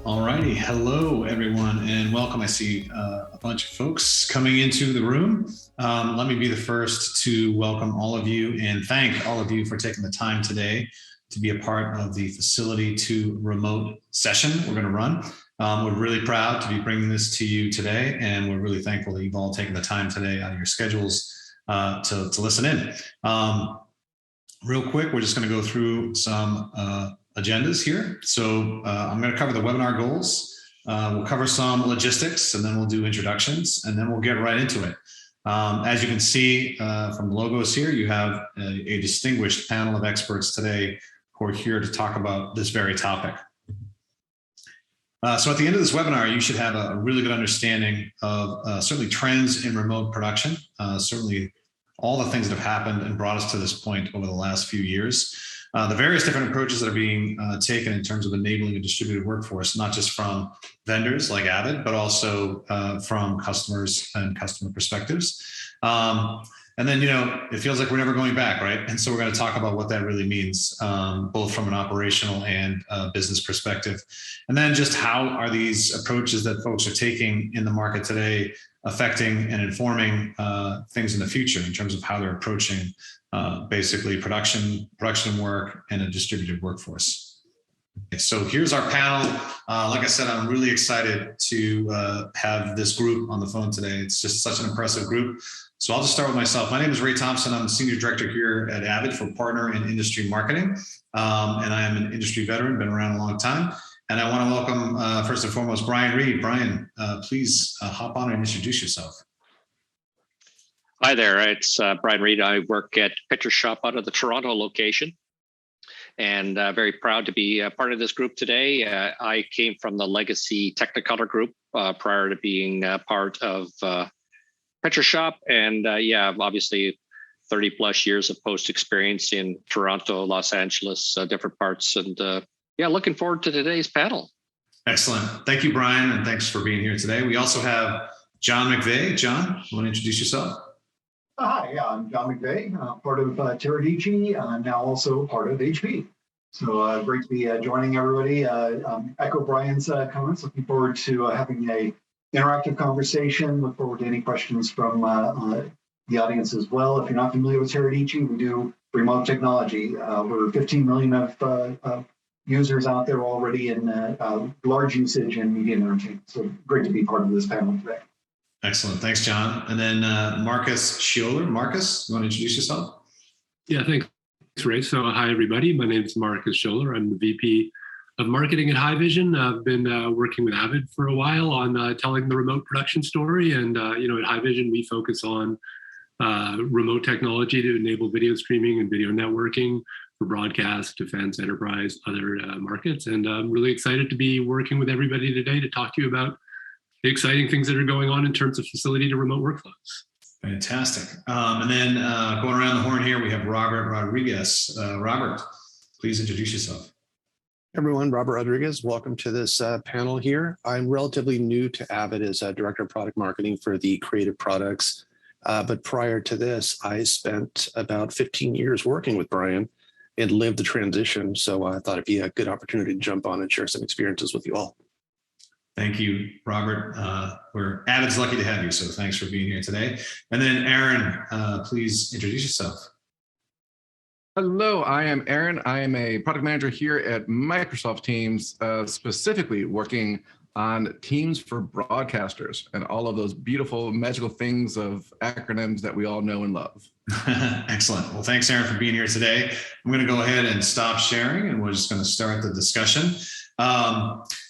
All righty. Hello, everyone, and welcome. I see a bunch of folks coming into the room. Let me be the first to welcome all of you and thank all of you for taking the time today to be a part of the Facility to Remote session we're going to run. We're really proud to be bringing this to you today, and we're really thankful that you've all taken the time today out of your schedules to listen in. Real quick, we're just going to go through some agendas here. So I'm going to cover the webinar goals. We'll cover some logistics, and then we'll do introductions, and then we'll get right into it. As you can see from the logos here, you have a distinguished panel of experts today who are here to talk about this very topic. So at the end of this webinar, you should have a really good understanding of certainly trends in remote production, certainly all the things that have happened and brought us to this point over the last few years. The various different approaches that are being taken in terms of enabling a distributed workforce, not just from vendors like Avid, but also from customers and customer perspectives. And then, it feels like we're never going back, right? And so we're going to talk about what that really means, both from an operational and business perspective. And then just how are these approaches that folks are taking in the market today affecting and informing things in the future in terms of how they're approaching basically production work and a distributed workforce. Okay, so here's our panel. Like I said, I'm really excited to have this group on the phone today. It's just such an impressive group. So I'll just start with myself. My name is Ray Thompson. I'm the Senior Director here at Avid for Partner and Industry Marketing. And I am an industry veteran, been around a long time. And I want to welcome, first and foremost, Brian Reed. Brian, please hop on and introduce yourself. Hi there, it's Brian Reed. I work at Picture Shop out of the Toronto location, and very proud to be a part of this group today. I came from the legacy Technicolor group prior to being part of Picture Shop, and obviously 30 plus years of post experience in Toronto, Los Angeles, different parts, and looking forward to today's panel. Excellent. Thank you, Brian, and thanks for being here today. We also have John McVeigh. John, you want to introduce yourself? Hi, I'm John McVeigh, part of Teradici, now also part of HP. So great to be joining everybody. Echo Brian's comments. Looking forward to having a interactive conversation. Look forward to any questions from the audience as well. If you're not familiar with Teradici, we do remote technology. We're 15 million of users out there already in large usage in media and entertainment. So great to be part of this panel today. Excellent. Thanks, John. And then Marcus Scholler. Marcus, you want to introduce yourself? Yeah, thanks, Ray. So hi, everybody. My name is Marcus Scholler. I'm the VP of Marketing at Haivision. I've been working with Avid for a while on telling the remote production story. And, at Haivision, we focus on remote technology to enable video streaming and video networking for broadcast, defense, enterprise, other markets. And I'm really excited to be working with everybody today to talk to you about the exciting things that are going on in terms of facility to remote workflows. Fantastic. And then going around the horn here, we have Robert Rodriguez. Robert, please introduce yourself. Everyone, Robert Rodriguez. Welcome to this panel here. I'm relatively new to Avid as Director of Product Marketing for the creative products. But prior to this, I spent about 15 years working with Brian and lived the transition. So I thought it'd be a good opportunity to jump on and share some experiences with you all. Thank you, Robert. Avid's lucky to have you, so thanks for being here today. And then Aaron, please introduce yourself. Hello, I am Aaron. I am a product manager here at Microsoft Teams, specifically working on Teams for broadcasters and all of those beautiful, magical things of acronyms that we all know and love. Excellent. Well, thanks, Aaron, for being here today. I'm going to go ahead and stop sharing, and we're just going to start the discussion.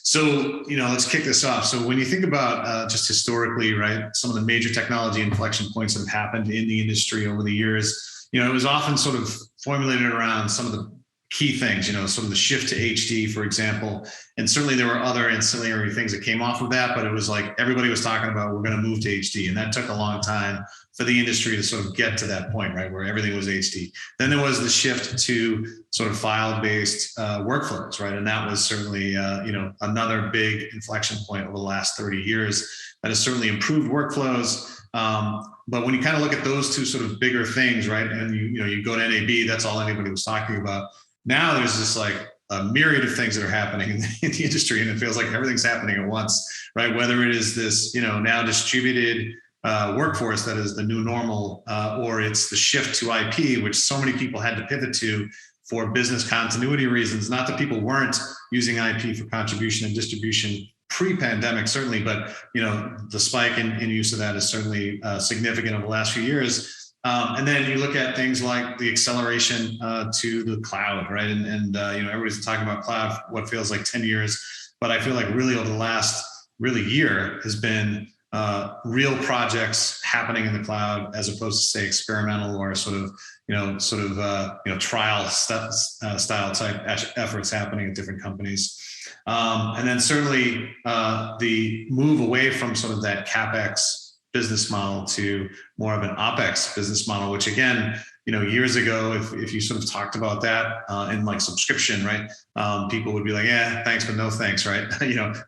So, let's kick this off. So when you think about just historically, right, some of the major technology inflection points that have happened in the industry over the years, it was often sort of formulated around some of the key things, sort of the shift to HD, for example. And certainly there were other ancillary things that came off of that, but it was like everybody was talking about we're going to move to HD. And that took a long time for the industry to sort of get to that point, right, where everything was HD. Then there was the shift to sort of file-based workflows, right? And that was certainly, another big inflection point over the last 30 years that has certainly improved workflows. But when you kind of look at those two sort of bigger things, right, and you go to NAB, that's all anybody was talking about. Now there's this like a myriad of things that are happening in the industry, and it feels like everything's happening at once, right? Whether it is this, now distributed workforce that is the new normal, or it's the shift to IP, which so many people had to pivot to for business continuity reasons. Not that people weren't using IP for contribution and distribution pre-pandemic, certainly, but the spike in use of that is certainly significant over the last few years. And then you look at things like the acceleration to the cloud, right? And everybody's talking about cloud, what feels like 10 years, but I feel like really over the last year has been real projects happening in the cloud, as opposed to say experimental or trial style type efforts happening at different companies. And then certainly the move away from sort of that CapEx business model to more of an OpEx business model, which again, years ago, if you sort of talked about that in like subscription, right? People would be like, yeah, thanks, but no thanks, right?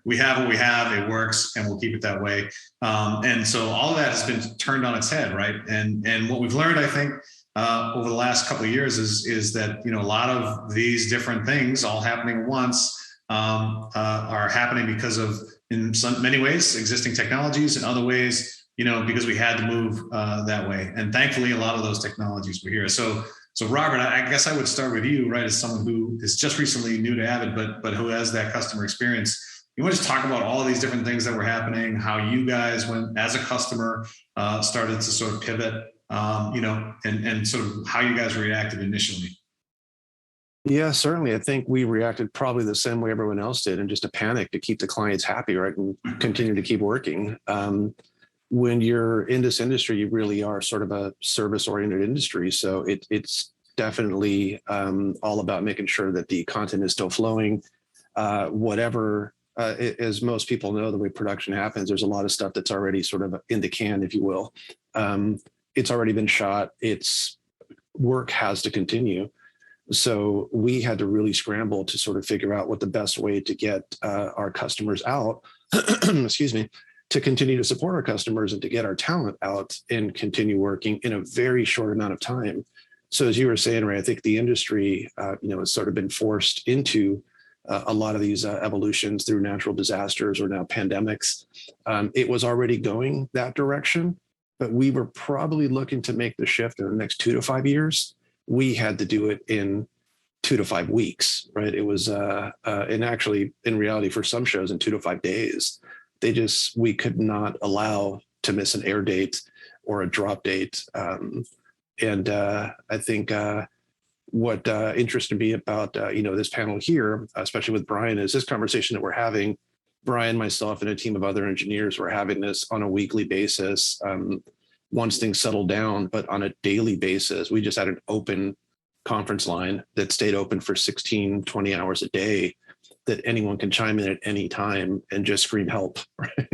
We have what we have, it works, and we'll keep it that way. And so all of that has been turned on its head, right? And what we've learned, I think, over the last couple of years is that, a lot of these different things all happening at once are happening because of, in many ways, existing technologies, and other ways, because we had to move that way. And thankfully, a lot of those technologies were here. So Robert, I guess I would start with you, right? As someone who is just recently new to Avid, but who has that customer experience. You want to just talk about all of these different things that were happening, how you guys, when as a customer, started to sort of pivot, and sort of how you guys reacted initially. Yeah, certainly. I think we reacted probably the same way everyone else did, and just a panic to keep the clients happy, right? And continue to keep working. When you're in this industry, you really are sort of a service-oriented industry. So it's definitely all about making sure that the content is still flowing. As most people know, the way production happens, there's a lot of stuff that's already sort of in the can, if you will. It's already been shot. Work has to continue. So we had to really scramble to sort of figure out what the best way to get our customers out, excuse me, to continue to support our customers and to get our talent out and continue working in a very short amount of time. So as you were saying, Ray, I think the industry, has sort of been forced into a lot of these evolutions through natural disasters or now pandemics. It was already going that direction, but we were probably looking to make the shift in the next 2 to 5 years. We had to do it in 2 to 5 weeks, right? It was, and actually in reality for some shows in 2 to 5 days. We could not allow to miss an air date or a drop date. I think what interested me about, this panel here, especially with Brian, is this conversation that we're having. Brian, myself, and a team of other engineers were having this on a weekly basis once things settled down, but on a daily basis. We just had an open conference line that stayed open for 16, 20 hours a day, that anyone can chime in at any time and just scream help, right?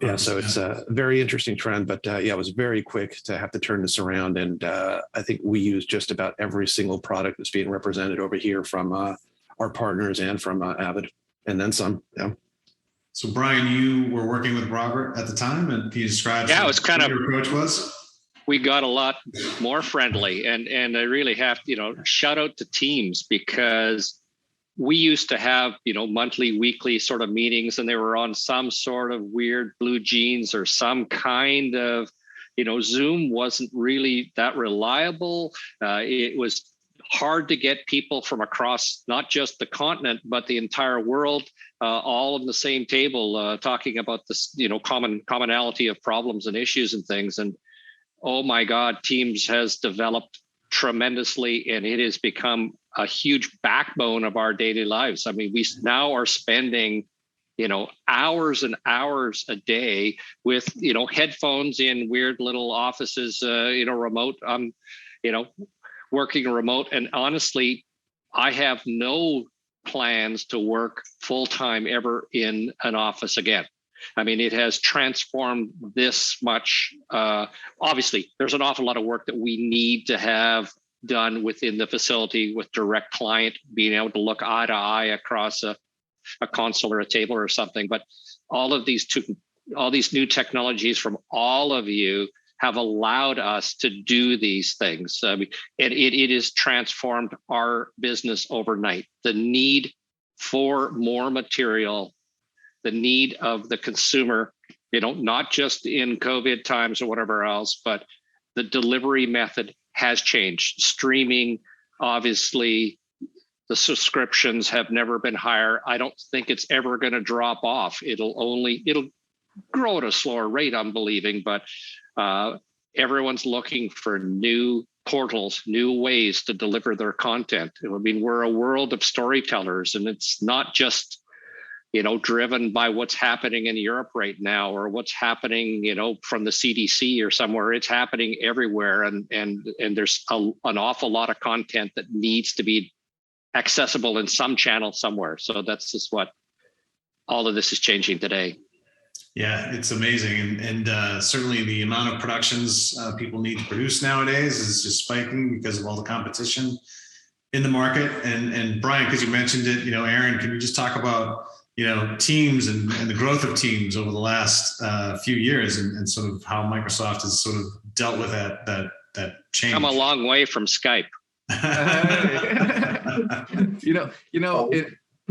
Yeah, so it's a very interesting trend, but it was very quick to have to turn this around. And I think we use just about every single product that's being represented over here from our partners and from Avid, and then some. Yeah. So Brian, you were working with Robert at the time, and can you describe it was kind what of, your approach was? We got a lot more friendly, and I really have to, shout out to Teams, because we used to have, monthly, weekly sort of meetings, and they were on some sort of weird blue jeans or some kind of, Zoom wasn't really that reliable. It was hard to get people from across not just the continent, but the entire world, all on the same table, talking about this, commonality of problems and issues and things. And oh my God, Teams has developed tremendously, and it has become a huge backbone of our daily lives. I mean, we now are spending, hours and hours a day with, headphones in weird little offices, remote, working remote. And honestly, I have no plans to work full-time ever in an office again. I mean, it has transformed this much. Obviously, there's an awful lot of work that we need to have done within the facility with direct client, being able to look eye to eye across a console or a table or something. But all these new technologies from all of you have allowed us to do these things. It has transformed our business overnight. The need for more material, the need of the consumer, not just in COVID times or whatever else, but the delivery method has changed. Streaming, obviously, the subscriptions have never been higher. I don't think it's ever going to drop off. It'll grow at a slower rate, I'm believing, but everyone's looking for new portals, new ways to deliver their content. I mean, we're a world of storytellers, and it's not just, driven by what's happening in Europe right now or what's happening, from the CDC or somewhere. It's happening everywhere, and there's an awful lot of content that needs to be accessible in some channel somewhere. So that's just what all of this is changing today. Yeah, it's amazing. And certainly the amount of productions people need to produce nowadays is just spiking because of all the competition in the market. And Brian, because you mentioned it, Aaron, can you just talk about, teams and the growth of teams over the last few years and sort of how Microsoft has sort of dealt with that change? Come a long way from Skype.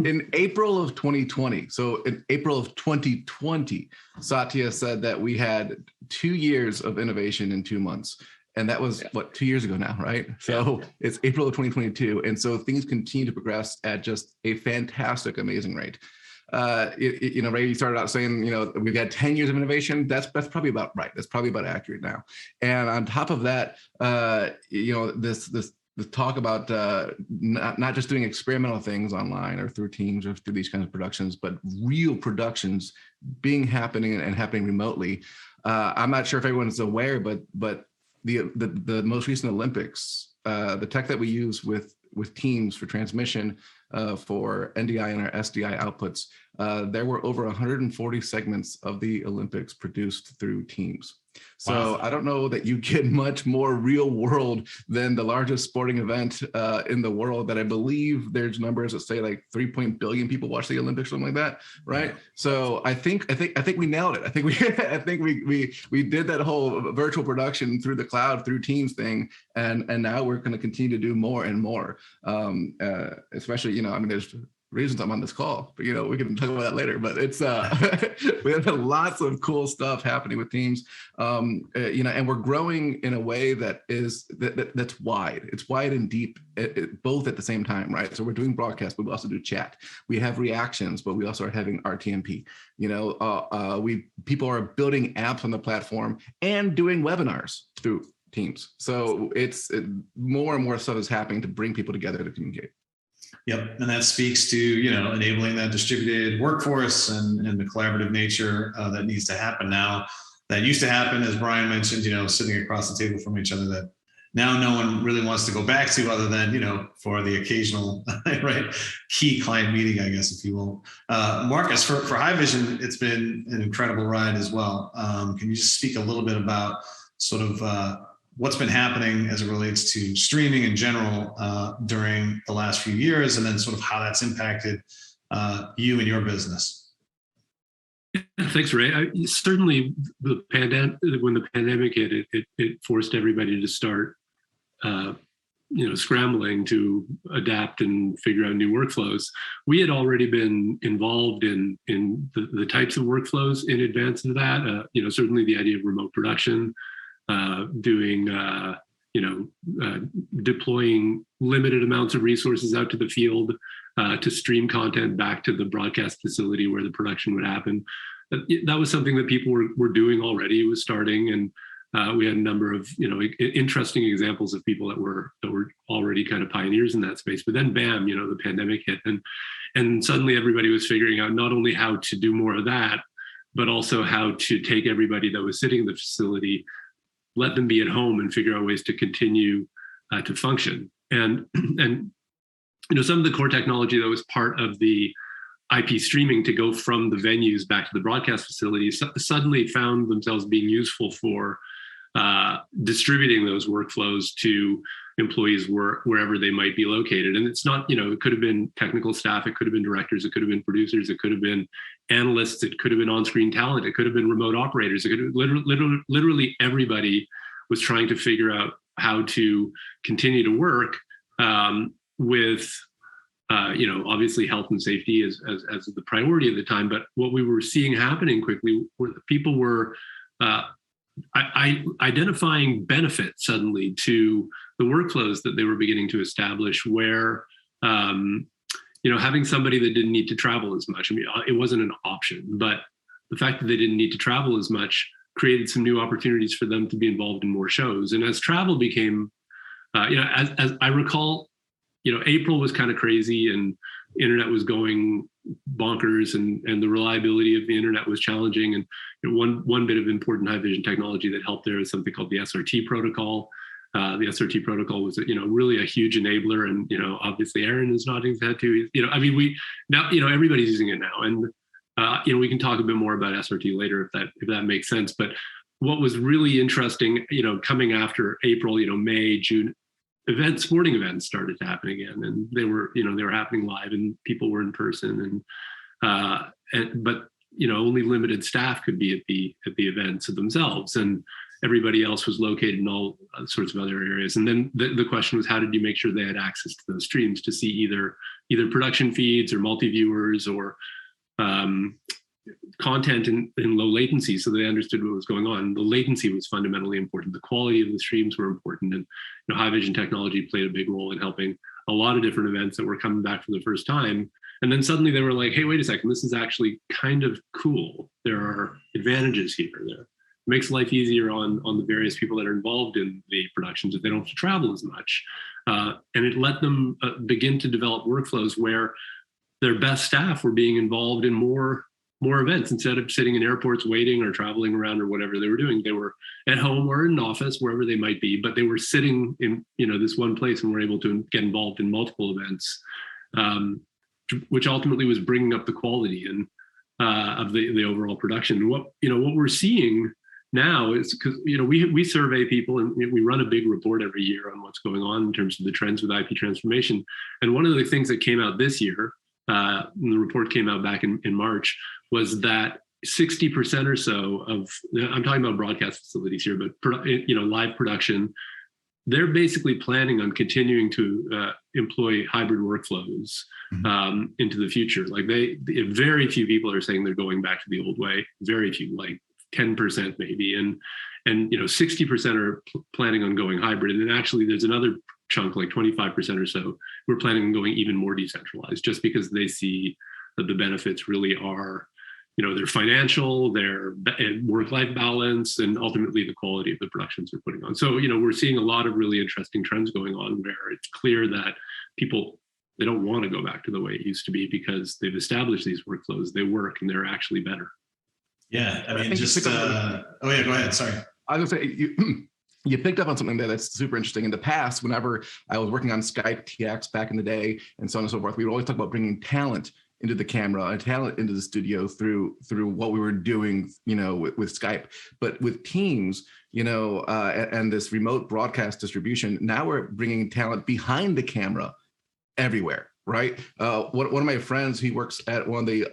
In April of 2020, so in April of 2020, Satya said that we had 2 years of innovation in 2 months. And that was, 2 years ago now, right? So it's April of 2022. And so things continue to progress at just a fantastic, amazing rate. Ray, you started out saying, we've got 10 years of innovation. That's probably about right. That's probably about accurate now. And on top of that, this talk about not just doing experimental things online or through Teams or through these kinds of productions, but real productions happening remotely. I'm not sure if everyone's aware, but the most recent Olympics, the tech that we use with Teams for transmission for NDI and our SDI outputs, there were over 140 segments of the Olympics produced through Teams. So wow. I don't know that you get much more real world than the largest sporting event in the world that I believe there's numbers that say like 3 billion people watch the Olympics, something like that, right? Yeah. So I think we nailed it. I think we did that whole virtual production through the cloud, through Teams thing, and now we're going to continue to do more and more. Especially, there's reasons I'm on this call, but we can talk about that later. But it's we have lots of cool stuff happening with Teams, and we're growing in a way that's wide. It's wide and deep, both at the same time, right? So we're doing broadcast, but we also do chat. We have reactions, but we also are having RTMP. People are building apps on the platform and doing webinars through Teams. So it's more and more stuff is happening to bring people together to communicate. Yep, and that speaks to enabling that distributed workforce and the collaborative nature that needs to happen now. That used to happen, as Brian mentioned, sitting across the table from each other. That now no one really wants to go back to, other than for the occasional right key client meeting, I guess, if you will. Marcus, for Haivision, it's been an incredible ride as well. Can you just speak a little bit about sort of what's been happening as it relates to streaming in general during the last few years, and then sort of how that's impacted you and your business? Thanks, Ray. Certainly, when the pandemic hit, it forced everybody to start, scrambling to adapt and figure out new workflows. We had already been involved in the types of workflows in advance of that. Certainly the idea of remote production. Deploying limited amounts of resources out to the field to stream content back to the broadcast facility where the production would happen. That was something that people were doing already. It was starting, and we had a number of interesting examples of people that were already kind of pioneers in that space. But then, bam, the pandemic hit, and suddenly everybody was figuring out not only how to do more of that, but also how to take everybody that was sitting in the facility, let them be at home, and figure out ways to continue to function. And some of the core technology that was part of the IP streaming to go from the venues back to the broadcast facilities suddenly found themselves being useful for distributing those workflows to employees wherever they might be located. And it's not, it could have been technical staff, it could have been directors, it could have been producers, it could have been analysts, it could have been on-screen talent, it could have been remote operators, it could have literally everybody was trying to figure out how to continue to work with obviously health and safety as the priority at the time. But what we were seeing happening quickly were people were identifying benefits suddenly to the workflows that they were beginning to establish, where having somebody that didn't need to travel as much. I mean, it wasn't an option, but the fact that they didn't need to travel as much created some new opportunities for them to be involved in more shows. And as travel became, as I recall, April was kind of crazy and internet was going bonkers, and the reliability of the internet was challenging. And one bit of important Haivision technology that helped there is something called the SRT protocol. The SRT protocol was, really a huge enabler, and obviously Aaron is nodding his head too. Everybody's using it now, and we can talk a bit more about SRT later if that makes sense. But what was really interesting, coming after April, May, June, sporting events started to happen again, and they were happening live, and people were in person, but only limited staff could be at the events themselves, and everybody else was located in all sorts of other areas. And then the question was, how did you make sure they had access to those streams to see either production feeds or multi-viewers or content in low latency, so they understood what was going on. The latency was fundamentally important. The quality of the streams were important, and Haivision technology played a big role in helping a lot of different events that were coming back for the first time. And then suddenly they were like, hey, wait a second, this is actually kind of cool. There are advantages here. There makes life easier on the various people that are involved in the productions if they don't have to travel as much. And it let them begin to develop workflows where their best staff were being involved in more events instead of sitting in airports waiting or traveling around or whatever they were doing. They were at home or in an office, wherever they might be, but they were sitting in this one place and were able to get involved in multiple events, which ultimately was bringing up the quality and of the overall production. And what we're seeing now is, because we survey people and we run a big report every year on what's going on in terms of the trends with IP transformation. And one of the things that came out this year, and the report came out back in March, was that 60% or so of, I'm talking about broadcast facilities here, but live production, they're basically planning on continuing to employ hybrid workflows into the future. Like very few people are saying they're going back to the old way. Very few, like 10% maybe, and 60% are planning on going hybrid. And then actually, there's another chunk, like 25% or so, who are planning on going even more decentralized, just because they see that the benefits really are, their financial, their work-life balance, and ultimately the quality of the productions they're putting on. So, we're seeing a lot of really interesting trends going on where it's clear that people, they don't want to go back to the way it used to be because they've established these workflows, they work, and they're actually better. Yeah, I mean, go ahead. Sorry. I was going to say, you picked up on something that's super interesting. In the past, whenever I was working on Skype TX back in the day and so on and so forth, we would always talk about bringing talent into the camera and talent into the studio through what we were doing, with Skype. But with Teams, and this remote broadcast distribution, now we're bringing talent behind the camera everywhere, right? One of my friends, he works at one of the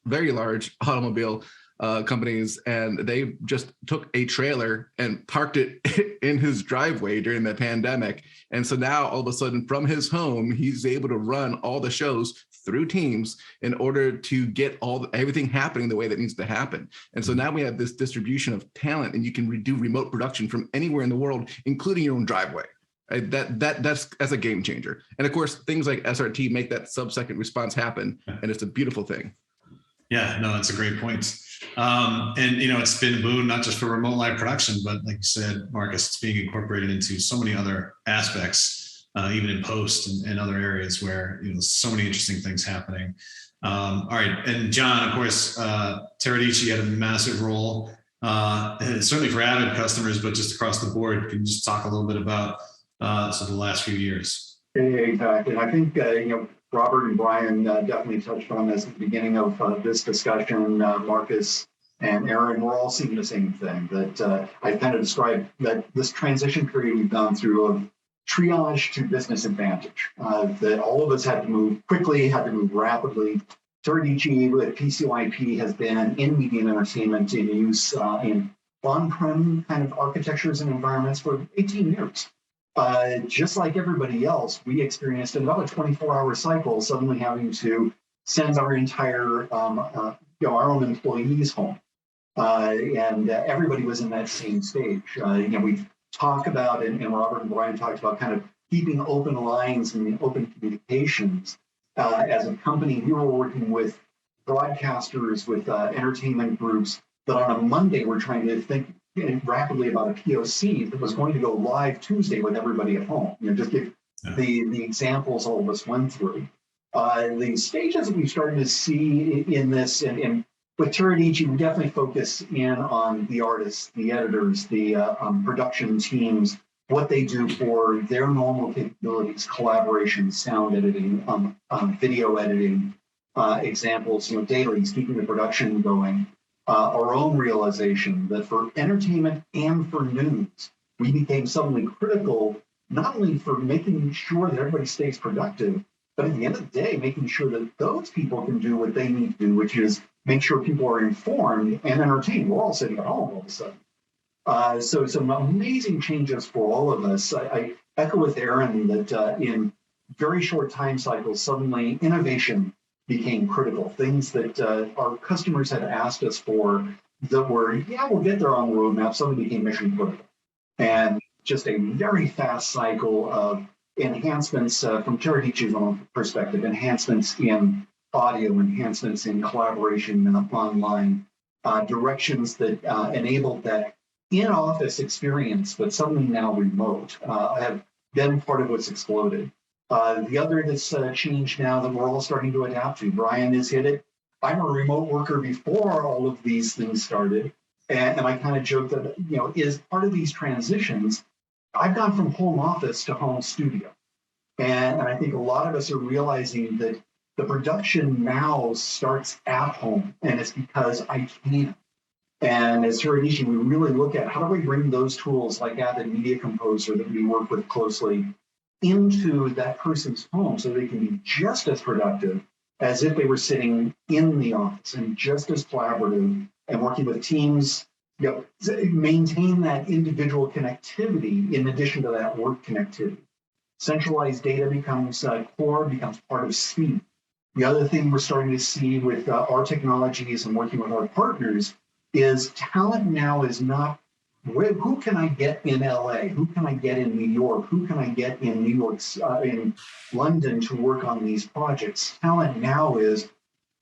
very large automobile companies, and they just took a trailer and parked it in his driveway during the pandemic. And so now all of a sudden from his home, he's able to run all the shows through Teams in order to get everything happening the way that needs to happen. And so now we have this distribution of talent, and you can do remote production from anywhere in the world, including your own driveway. That's a game changer. And of course, things like SRT make that sub-second response happen, and it's a beautiful thing. Yeah, no, that's a great point. And it's been a boon not just for remote live production, but like you said, Marcus, it's being incorporated into so many other aspects, even in post and other areas where so many interesting things happening. All right, and John, of course, Teradici had a massive role, certainly for Avid customers, but just across the board. Can you just talk a little bit about the last few years? Exactly. And I think Robert and Brian definitely touched on this at the beginning of this discussion. Marcus And Aaron, we're all seeing the same thing, that I kind of described that this transition period we've gone through of triage to business advantage, that all of us had to move quickly, had to move rapidly. Teradici with PCYP has been in media and entertainment in use in on-prem kind of architectures and environments for 18 years. Just like everybody else, we experienced in about a 24-hour cycle suddenly having to send our entire, our own employees home. And everybody was in that same stage. We talk about, and Robert and Brian talked about kind of keeping open lines and open communications. As a company, we were working with broadcasters, with entertainment groups that on a Monday were trying to think rapidly about a POC that was going to go live Tuesday with everybody at home. Just give the examples all of us went through. The stages that we started to see in this, and with Teradici, we definitely focus in on the artists, the editors, the production teams, what they do for their normal capabilities, collaboration, sound editing, video editing, examples, dailies, keeping the production going. Our own realization that for entertainment and for news, we became suddenly critical, not only for making sure that everybody stays productive, but at the end of the day, making sure that those people can do what they need to do, which is make sure people are informed and entertained. We're all sitting at home all of a sudden. So some amazing changes for all of us. I echo with Aaron that in very short time cycles, suddenly innovation became critical. Things that our customers had asked us for that were, we'll get there on the roadmap, suddenly became mission critical. And just a very fast cycle of enhancements from Teradici's own perspective, enhancements in audio, enhancements in collaboration and online, directions that enabled that in-office experience, but suddenly now remote, have been part of what's exploded. The other that's changed now that we're all starting to adapt to, Brian has hit it. I'm a remote worker before all of these things started. And I kind of joke that, is part of these transitions, I've gone from home office to home studio. And I think a lot of us are realizing that the production now starts at home, and it's because I can. And as Teradici, we really look at how do we bring those tools like Avid Media Composer that we work with closely into that person's home so they can be just as productive as if they were sitting in the office, and just as collaborative and working with teams, maintain that individual connectivity in addition to that work connectivity. Centralized data becomes core, becomes part of speed. The other thing we're starting to see with our technologies and working with our partners is talent now is not who can I get in LA? Who can I get in New York? Who can I get in New York, in London to work on these projects? Talent now is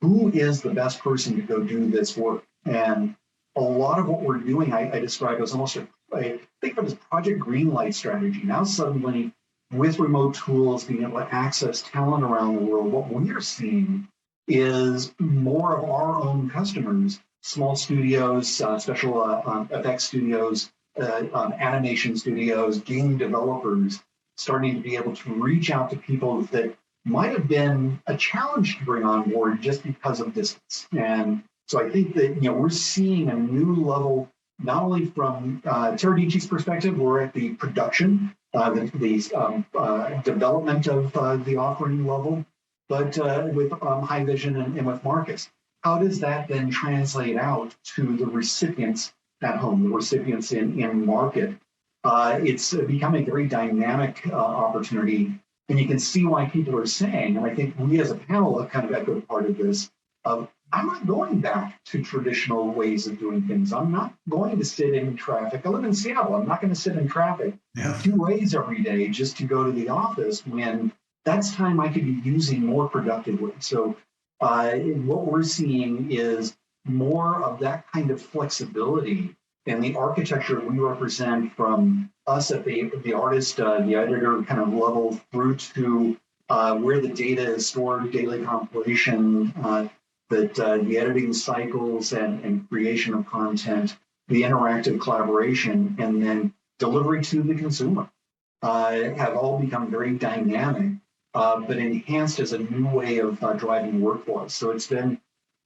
who is the best person to go do this work? And a lot of what we're doing, I describe as almost think of it as Project Greenlight strategy. Now suddenly, with remote tools, being able to access talent around the world, what we are seeing is more of our own customers, small studios, special effects studios, animation studios, game developers, starting to be able to reach out to people that might have been a challenge to bring on board just because of distance. And so I think that we're seeing a new level, not only from Teradici's perspective, we're at the production, the development of the offering level, but with Haivision and with Marcus. How does that then translate out to the recipients at home, the recipients in market? It's become a very dynamic opportunity, and you can see why people are saying, and I think we as a panel have kind of echoed part of this, I'm not going back to traditional ways of doing things. I'm not going to sit in traffic. I live in Seattle. I'm not going to sit in traffic 2 ways every day just to go to the office when that's time I could be using more productively. So what we're seeing is more of that kind of flexibility and the architecture we represent, from us at the artist, the editor kind of level, through to where the data is stored, daily compilation, that the editing cycles and creation of content, the interactive collaboration, and then delivery to the consumer have all become very dynamic, but enhanced as a new way of driving workflows. So it's been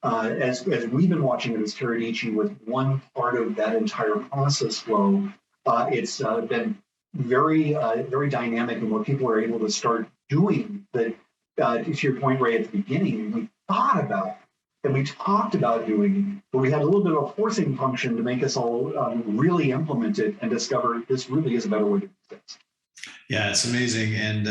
as we've been watching it as Teradici with one part of that entire process flow, it's been very, very dynamic in what people are able to start doing that, to your point, Ray, at the beginning, we thought about and we talked about doing, but we had a little bit of a forcing function to make us all really implement it and discover this really is a better way to do things. Yeah, it's amazing. And,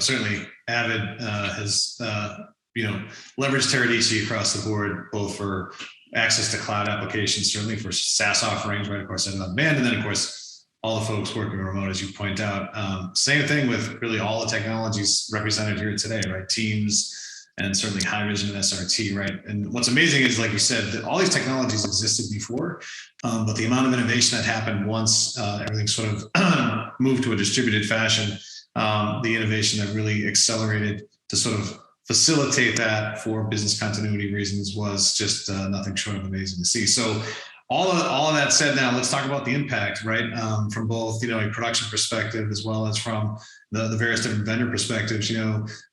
certainly Avid has, leveraged Teradici across the board, both for access to cloud applications, certainly for SaaS offerings, right? Of course, on demand. And then, of course, all the folks working remote, as you point out. Same thing with really all the technologies represented here today, right? Teams, and certainly Haivision and SRT, right? And what's amazing is, like you said, that all these technologies existed before, but the amount of innovation that happened once everything sort of moved to a distributed fashion, the innovation that really accelerated to sort of facilitate that for business continuity reasons was just nothing short of amazing to see. So all of that said, now let's talk about the impact, right? From both, a production perspective as well as from the various different vendor perspectives.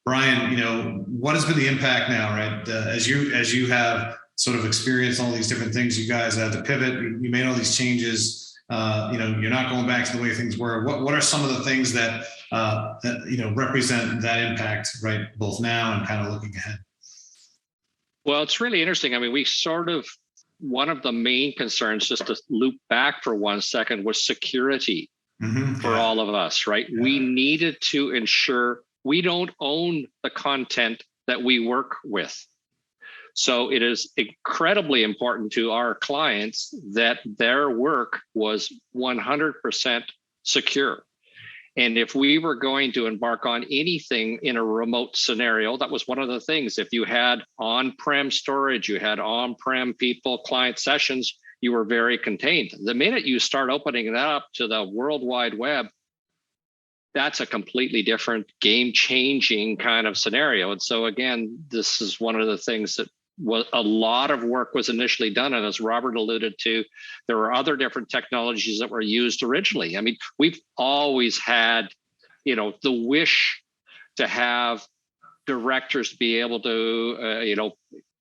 Brian, what has been the impact now, right? As you have sort of experienced all these different things, you guys had to pivot. You made all these changes. You're not going back to the way things were. What are some of the things that represent that impact, right? Both now and kind of looking ahead. Well, it's really interesting. I mean, one of the main concerns, just to loop back for 1 second, was security for all of us, right? Yeah. We needed to ensure we don't own the content that we work with. So it is incredibly important to our clients that their work was 100% secure. And if we were going to embark on anything in a remote scenario, that was one of the things. If you had on-prem storage, you had on-prem people, client sessions, you were very contained. The minute you start opening that up to the World Wide Web, that's a completely different game-changing kind of scenario. And so again, this is one of the things that a lot of work was initially done. And as Robert alluded to, there were other different technologies that were used originally. I mean, we've always had, the wish to have directors be able to,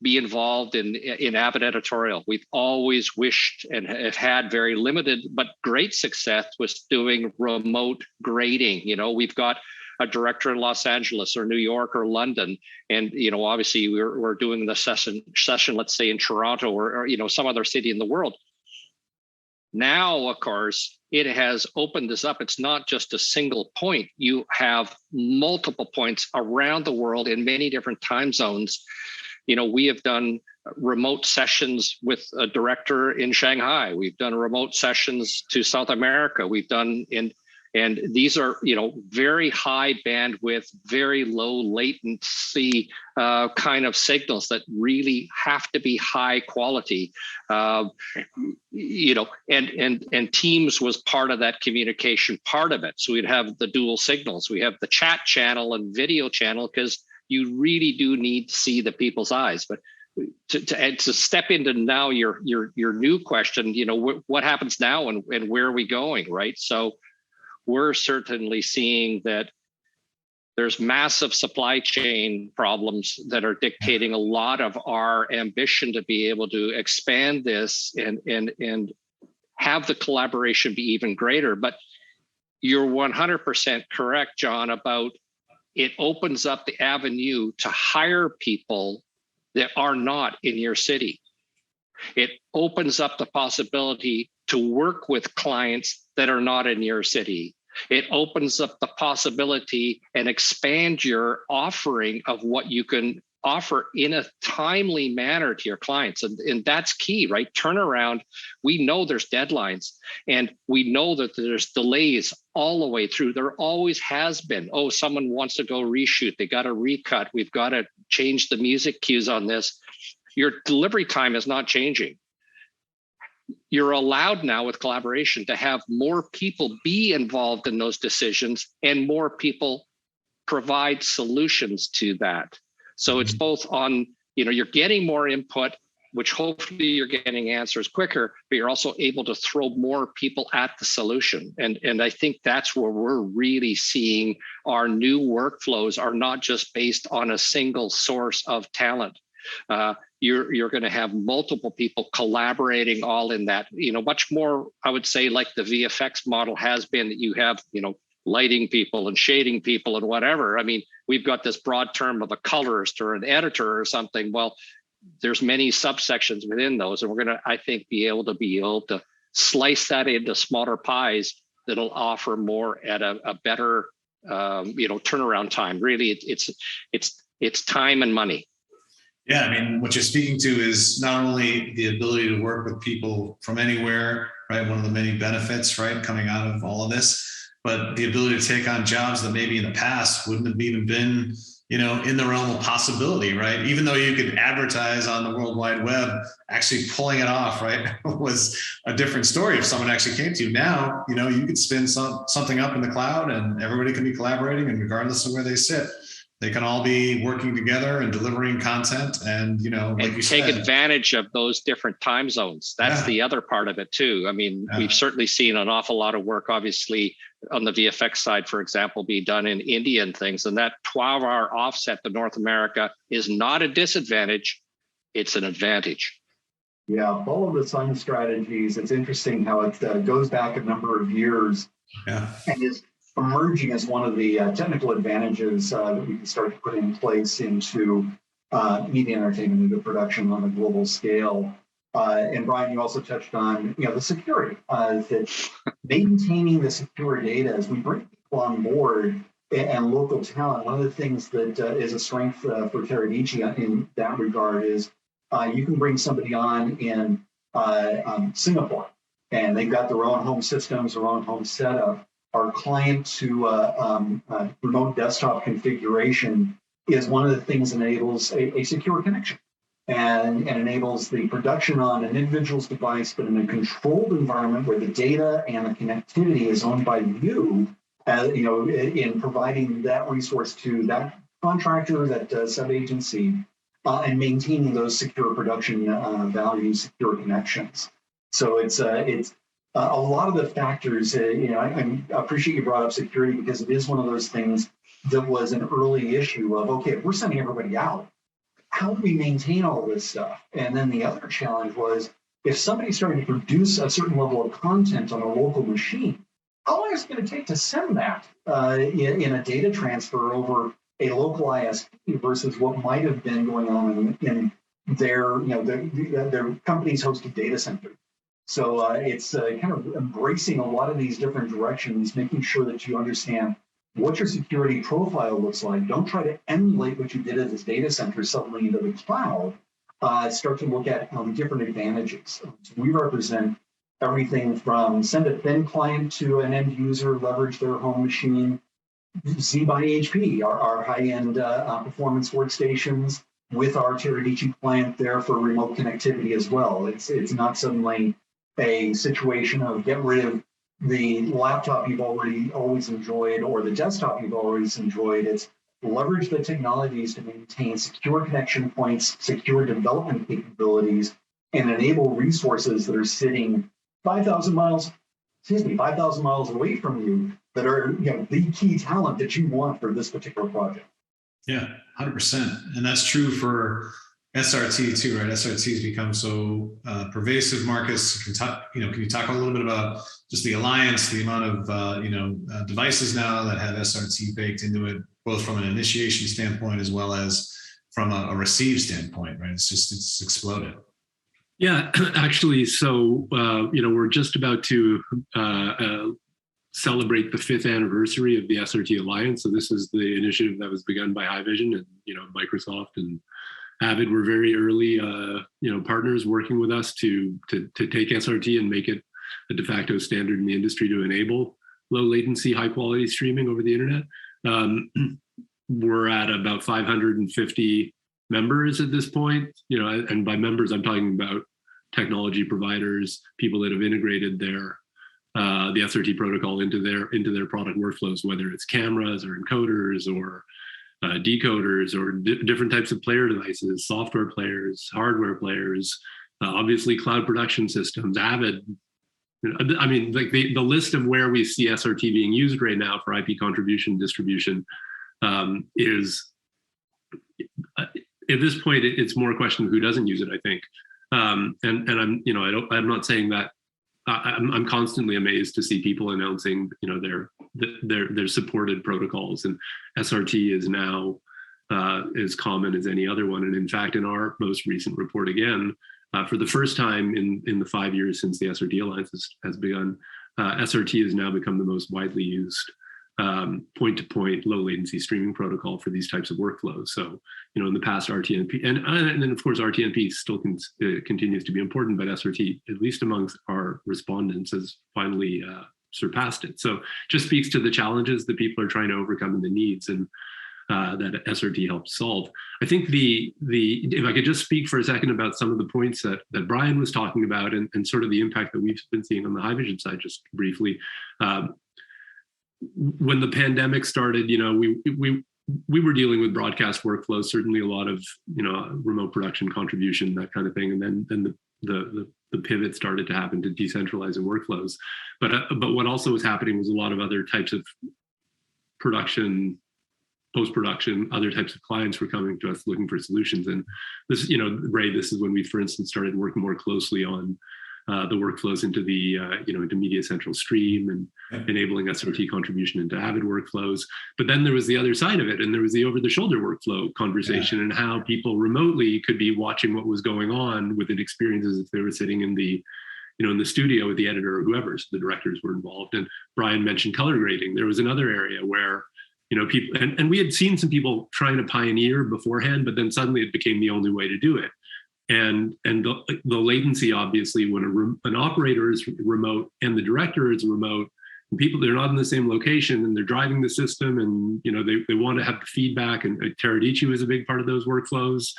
be involved in Avid editorial. We've always wished and have had very limited but great success with doing remote grading. We've got a director in Los Angeles or New York or London, and obviously we're doing the session, let's say in Toronto or some other city in the world. Now, of course, it has opened this up. It's not just a single point. You have multiple points around the world in many different time zones. We have done remote sessions with a director in Shanghai. We've done remote sessions to South America. We've done and these are, very high bandwidth, very low latency kind of signals that really have to be high quality. And Teams was part of that communication part of it. So we'd have the dual signals. We have the chat channel and video channel because you really do need to see the people's eyes. But to step into now your new question, what happens now and where are we going, right? So we're certainly seeing that there's massive supply chain problems that are dictating a lot of our ambition to be able to expand this and have the collaboration be even greater. But you're 100% correct, John, about it opens up the avenue to hire people that are not in your city. It opens up the possibility to work with clients that are not in your city. It opens up the possibility and expand your offering of what you can offer in a timely manner to your clients. And that's key, right? Turnaround. We know there's deadlines and we know that there's delays all the way through. There always has been. Oh, someone wants to go reshoot. They got to recut. We've got to change the music cues on this. Your delivery time is not changing. You're allowed now with collaboration to have more people be involved in those decisions and more people provide solutions to that. So it's both on, you're getting more input, which hopefully you're getting answers quicker, but you're also able to throw more people at the solution. And I think that's where we're really seeing our new workflows are not just based on a single source of talent. You're going to have multiple people collaborating all in that, much more, I would say, like the VFX model has been, that you have, lighting people and shading people and whatever. I mean, we've got this broad term of a colorist or an editor or something. Well, there's many subsections within those, and we're going to, I think, be able to slice that into smaller pies that'll offer more at a better, turnaround time. Really, it's time and money. Yeah, I mean, what you're speaking to is not only the ability to work with people from anywhere, right? One of the many benefits, right, coming out of all of this, but the ability to take on jobs that maybe in the past wouldn't have even been, in the realm of possibility, right? Even though you could advertise on the World Wide Web, actually pulling it off, right, was a different story if someone actually came to you. Now, you could spin something up in the cloud and everybody can be collaborating, and regardless of where they sit, they can all be working together and delivering content, and like you take said, advantage of those different time zones. That's the other part of it too. I mean, we've certainly seen an awful lot of work, obviously, on the VFX side, for example, be done in India and things. And that 12-hour offset to North America is not a disadvantage; it's an advantage. Yeah, follow the sun strategies. It's interesting how it goes back a number of years, and is emerging as one of the technical advantages that we can start to put in place into media entertainment into production on a global scale. And Brian, you also touched on the security, that maintaining the secure data as we bring people on board and local talent. One of the things that is a strength for Teradici in that regard is you can bring somebody on in Singapore, and they've got their own home systems, their own home setup. Our client to remote desktop configuration is one of the things that enables a secure connection and enables the production on an individual's device, but in a controlled environment where the data and the connectivity is owned by you, in providing that resource to that contractor, that sub-agency, and maintaining those secure production values, secure connections. So it's a lot of the factors, I appreciate you brought up security, because it is one of those things that was an early issue of, okay, if we're sending everybody out, how do we maintain all of this stuff? And then the other challenge was, if somebody's starting to produce a certain level of content on a local machine, how long is it going to take to send that in a data transfer over a local ISP versus what might have been going on in their company's hosted data center? So it's kind of embracing a lot of these different directions, making sure that you understand what your security profile looks like. Don't try to emulate what you did at this data center suddenly into the cloud. Start to look at different advantages. So we represent everything from send a thin client to an end user, leverage their home machine, Z by HP, our high-end performance workstations, with our Teradici client there for remote connectivity as well. It's not suddenly a situation of get rid of the laptop you've always enjoyed or the desktop you've always enjoyed. It's leverage the technologies to maintain secure connection points, secure development capabilities, and enable resources that are sitting 5,000 miles away from you that are the key talent that you want for this particular project. Yeah, 100%. And that's true for SRT too, right? SRT has become so pervasive. Marcus, can you talk a little bit about just the alliance, the amount of devices now that have SRT baked into it, both from an initiation standpoint as well as from a receive standpoint, right? It's exploded. Yeah, actually, so we're just about to celebrate the 5th anniversary of the SRT Alliance. So this is the initiative that was begun by Haivision and Microsoft and Avid were very early, partners working with us to take SRT and make it a de facto standard in the industry to enable low latency, high quality streaming over the internet. We're at about 550 members at this point, and by members, I'm talking about technology providers, people that have integrated the SRT protocol into their product workflows, whether it's cameras or encoders or decoders or different types of player devices, software players, hardware players, obviously cloud production systems, Avid. I mean, like the list of where we see SRT being used right now for IP contribution distribution is this point, it's more a question of who doesn't use it, I think. And I'm not saying that. I'm constantly amazed to see people announcing, their supported protocols, and SRT is now as common as any other one. And in fact, in our most recent report, again, for the first time in the 5 years since the SRT Alliance has begun, SRT has now become the most widely used point-to-point low latency streaming protocol for these types of workflows. So, in the past, RTNP, and then of course RTNP still continues to be important, but SRT, at least amongst our respondents, has finally surpassed it. So, just speaks to the challenges that people are trying to overcome and the needs, and that SRT helps solve. I think if I could just speak for a second about some of the points that Brian was talking about, and sort of the impact that we've been seeing on the Haivision side, just briefly. When the pandemic started, we were dealing with broadcast workflows, certainly a lot of remote production contribution, that kind of thing, and then the pivot started to happen to decentralizing workflows. But what also was happening was a lot of other types of production, post-production, other types of clients were coming to us looking for solutions. And this, Ray, this is when we, for instance, started working more closely on the workflows into the into Media Central Stream, and enabling SRT contribution into Avid workflows. But then there was the other side of it, and there was the over-the-shoulder workflow conversation, and how people remotely could be watching what was going on with an experience as if they were sitting in the in the studio with the editor or whoever. So the directors were involved. And Brian mentioned color grading. There was another area where people, and we had seen some people trying to pioneer beforehand, but then suddenly it became the only way to do it. And the latency, obviously, when an operator is remote and the director is remote, and they're not in the same location and they're driving the system, and they want to have the feedback. And Teradici was a big part of those workflows,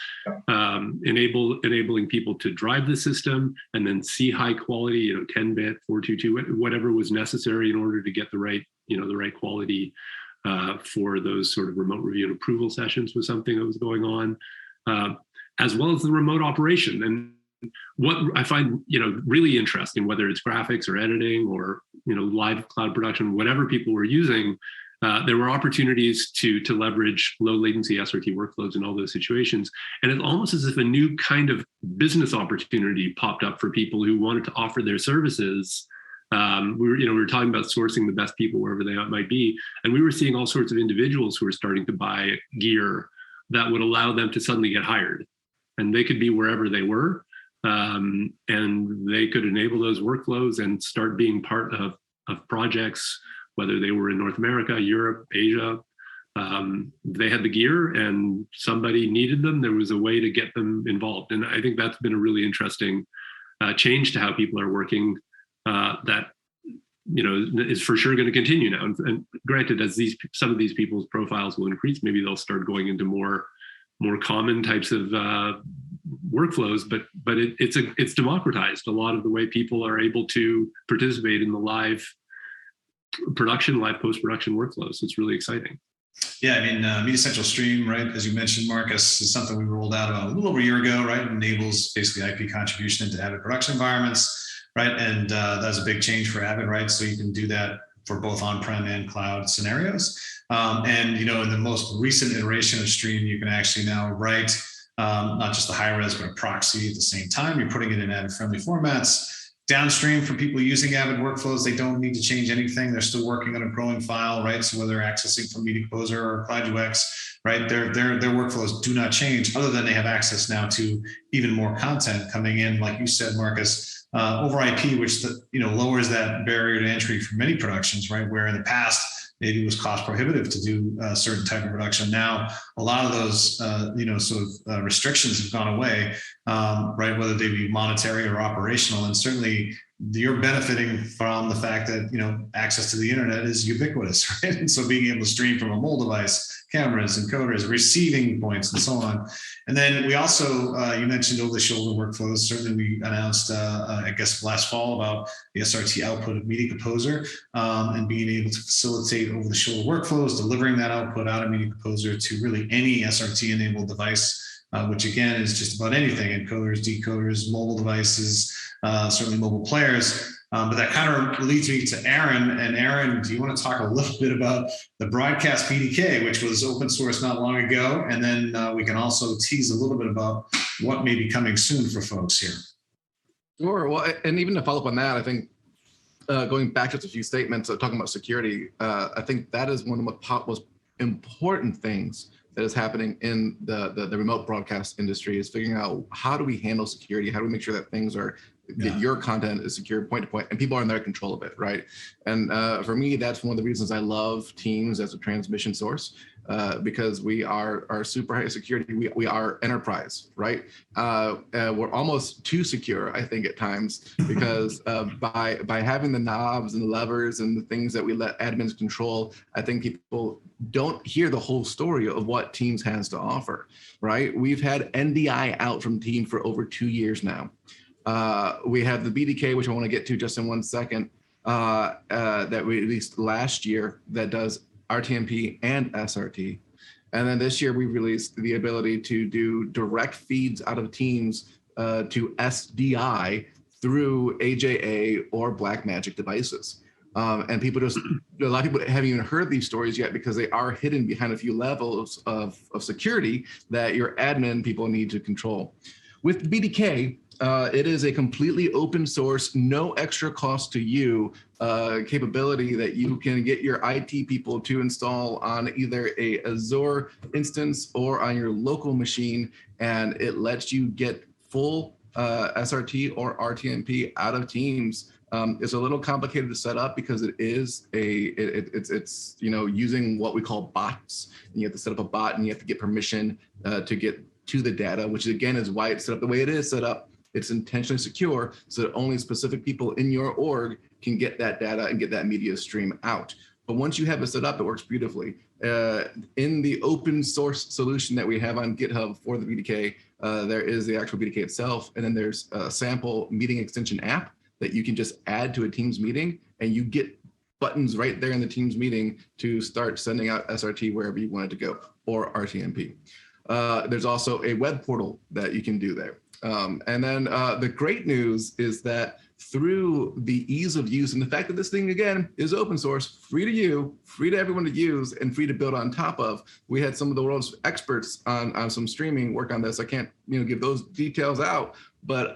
enabling people to drive the system and then see high quality, 10-bit, 422, whatever was necessary in order to get the right quality for those sort of remote review and approval sessions, was something that was going on. As well as the remote operation. And what I find, really interesting, whether it's graphics or editing or, live cloud production, whatever people were using, there were opportunities to leverage low latency SRT workflows in all those situations. And it's almost as if a new kind of business opportunity popped up for people who wanted to offer their services. We were talking about sourcing the best people wherever they might be. And we were seeing all sorts of individuals who were starting to buy gear that would allow them to suddenly get hired. And they could be wherever they were, and they could enable those workflows and start being part of projects, whether they were in North America, Europe, Asia. They had the gear and somebody needed them. There was a way to get them involved. And I think that's been a really interesting change to how people are working, that is for sure going to continue now. And granted, as some of these people's profiles will increase, maybe they'll start going into more common types of workflows, but it's democratized a lot of the way people are able to participate in the live post-production workflows. It's really exciting. Yeah, Media Central Stream, right, as you mentioned, Marcus, is something we rolled out a little over a year ago, right? It enables basically IP contribution into Avid production environments, right? And that's a big change for Avid, right? So you can do that for both on-prem and cloud scenarios. And in the most recent iteration of Stream, you can actually now write not just the high res, but a proxy at the same time. You're putting it in Avid-friendly formats. Downstream, for people using Avid workflows, they don't need to change anything. They're still working on a growing file, right? So whether they're accessing from Media Composer or Cloud UX, right, their workflows do not change, other than they have access now to even more content coming in, like you said, Marcus, over IP, which lowers that barrier to entry for many productions, right? Where in the past, maybe it was cost prohibitive to do a certain type of production. Now, a lot of those, restrictions have gone away, right? Whether they be monetary or operational. And certainly you're benefiting from the fact that, access to the internet is ubiquitous, right? And so being able to stream from a mobile device, cameras, encoders, receiving points, and so on. And then we also, you mentioned over-the-shoulder workflows. Certainly we announced, I guess last fall, about the SRT output of Media Composer, and being able to facilitate over-the-shoulder workflows, delivering that output out of Media Composer to really any SRT-enabled device, which again is just about anything: encoders, decoders, mobile devices, certainly mobile players. But that kind of leads me to Aaron. And Aaron, do you want to talk a little bit about the broadcast BDK, which was open source not long ago? And then we can also tease a little bit about what may be coming soon for folks here. Sure. Well, and even to follow up on that, I think going back just a few statements talking about security, I think that is one of the most important things that is happening in the remote broadcast industry, is figuring out how do we handle security, how do we make sure that things are that your content is secure point to point and people are in their control of it, right? And for me, that's one of the reasons I love Teams as a transmission source, because we are super high security. We are enterprise, right? We're almost too secure, I think, at times, because by having the knobs and the levers and the things that we let admins control, I think people don't hear the whole story of what Teams has to offer, right? We've had NDI out from Teams for over 2 years now. We have the BDK, which I want to get to just in 1 second, that we released last year that does RTMP and SRT. And then this year we released the ability to do direct feeds out of Teams to SDI through AJA or Blackmagic devices. And people a lot of people haven't even heard these stories yet because they are hidden behind a few levels of security that your admin people need to control. With BDK, it is a completely open source, no extra cost to you capability that you can get your IT people to install on either a Azure instance or on your local machine, and it lets you get full SRT or RTMP out of Teams. It's a little complicated to set up because it is it's using what we call bots, and you have to set up a bot and you have to get permission to get to the data, which again is why it's set up the way it is set up. It's intentionally secure so that only specific people in your org can get that data and get that media stream out. But once you have it set up, it works beautifully. In the open source solution that we have on GitHub for the BDK, there is the actual BDK itself, and then there's a sample meeting extension app that you can just add to a Teams meeting, and you get buttons right there in the Teams meeting to start sending out SRT wherever you want it to go, or RTMP. There's also a web portal that you can do there. And then the great news is that through the ease of use and the fact that this thing, again, is open source, free to you, free to everyone to use, and free to build on top of, we had some of the world's experts on some streaming work on this. I can't give those details out, but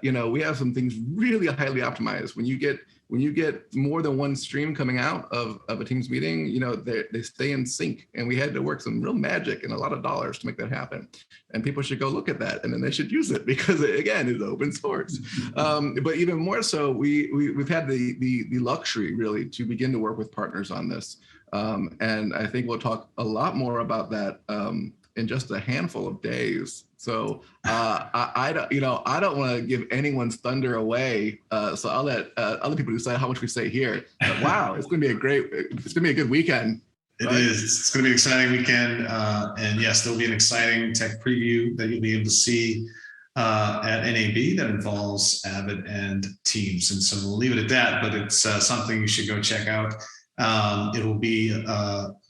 we have some things really highly optimized. When you get more than one stream coming out of a Teams meeting, they stay in sync, and we had to work some real magic and a lot of dollars to make that happen. And people should go look at that, and then they should use it because, again, it's open source. But even more so, we've had the luxury really to begin to work with partners on this, and I think we'll talk a lot more about that in just a handful of days. So I don't want to give anyone's thunder away. So I'll let other people decide how much we say here. But wow, it's going to be a good weekend. It is. It's going to be an exciting weekend. And yes, there'll be an exciting tech preview that you'll be able to see at NAB that involves Avid and Teams. And so we'll leave it at that, but it's something you should go check out. It will be